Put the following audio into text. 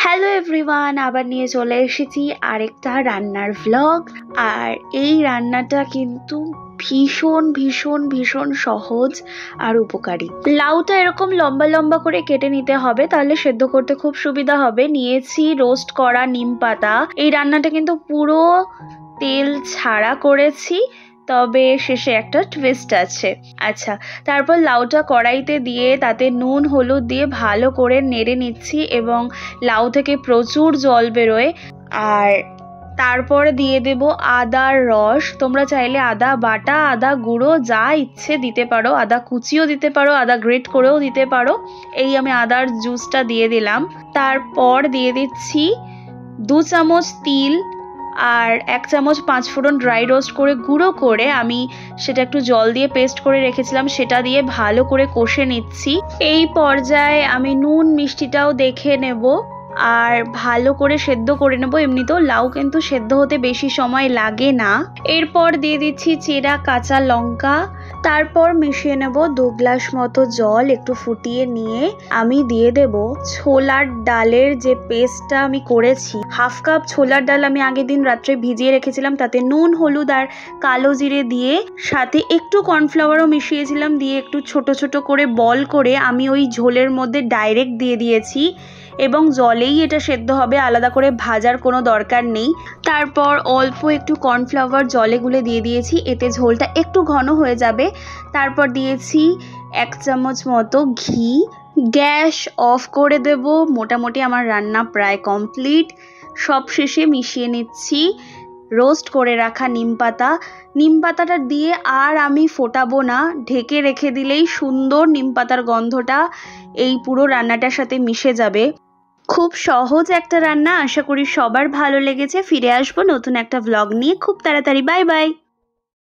Hello everyone, আবার নিয়ে চলে এসেছি আরেকটা রান্নার ভ্লগ। আর এই রান্নাটা কিন্তু ভীষণ ভীষণ ভীষণ সহজ আর উপকারী। লাউটা এরকম লম্বা লম্বা করে কেটে নিতে হবে, তাহলে সেদ্ধ করতে খুব সুবিধা হবে। নিয়েছি রোস্ট করা নিম পাতা। এই রান্নাটা কিন্তু পুরো তেল ছাড়া করেছি, তবে শেষে একটা টুইস্ট আছে। আচ্ছা, তারপর লাউটা কড়াইতে দিয়ে তাতে নুন হলুদ দিয়ে ভালো করে নেড়ে নিচ্ছি এবং লাউ থেকে প্রচুর জল বেরোয়। আর তারপর দিয়ে দেব আদার রস। তোমরা চাইলে আদা বাটা, আদা গুঁড়ো যা ইচ্ছে দিতে পারো, আদা কুচিও দিতে পারো, আদা গ্রেট করেও দিতে পারো। এই আমি আদার জুসটা দিয়ে দিলাম। তারপর দিয়ে দিচ্ছি 2 চামচ তিল আর 1 চামচ 5 ফোড়ন ড্রাই রোস্ট করে গুঁড়ো করে আমি সেটা একটু জল দিয়ে পেস্ট করে রেখেছিলাম, সেটা দিয়ে ভালো করে কষে নিচ্ছি। এই পর্যায়ে আমি নুন মিষ্টিটাও দেখে নেব আর ভালো করে সেদ্ধ করে নেব। এমনিতেও লাউ কিন্তু সেদ্ধ হতে বেশি সময় লাগে না। এরপর দিয়ে দিচ্ছি চেরা কাঁচা লঙ্কা। তারপর মিশিয়ে নেব 2 গ্লাস মতো জল। একটু ফুটিয়ে নিয়ে আমি দিয়ে দেব ছোলার ডালের যে পেস্টটা আমি করেছি। 1/2 কাপ ছোলার ডাল আমি আগের দিন রাত্রে ভিজিয়ে রেখেছিলাম, তাতে নুন হলুদ আর কালো জিরে দিয়ে সাথে একটু কর্নফ্লাওয়ারও মিশিয়েছিলাম, দিয়ে একটু ছোট ছোট করে বল করে আমি ওই ঝোলের মধ্যে ডাইরেক্ট দিয়ে দিয়েছি এবং জলেই এটা সেদ্ধ হবে, আলাদা করে ভাজার কোনো দরকার নেই। তারপর অল্প একটু কর্নফ্লাওয়ার জলে গুলে দিয়ে দিয়েছি, এতে ঝোলটা একটু ঘন হয়ে যাবে। তারপর দিয়েছি 1 চামচ মতো ঘি। গ্যাস অফ করে দেব। মোটামুটি আমার রান্না প্রায় কমপ্লিট। সব শেষে মিশিয়ে নিচ্ছি রোস্ট করে রাখা নিম পাতাটা দিয়ে আর আমি ফোটাবো না, ঢেকে রেখে দিলেই সুন্দর নিম পাতার গন্ধটা এই পুরো রান্নাটার সাথে মিশে যাবে। খুব সহজ একটা রান্না, আশা করি সবার ভালো লেগেছে। ফিরে আসবো নতুন একটা ভ্লগ নিয়ে খুব তাড়াতাড়ি। Bye bye.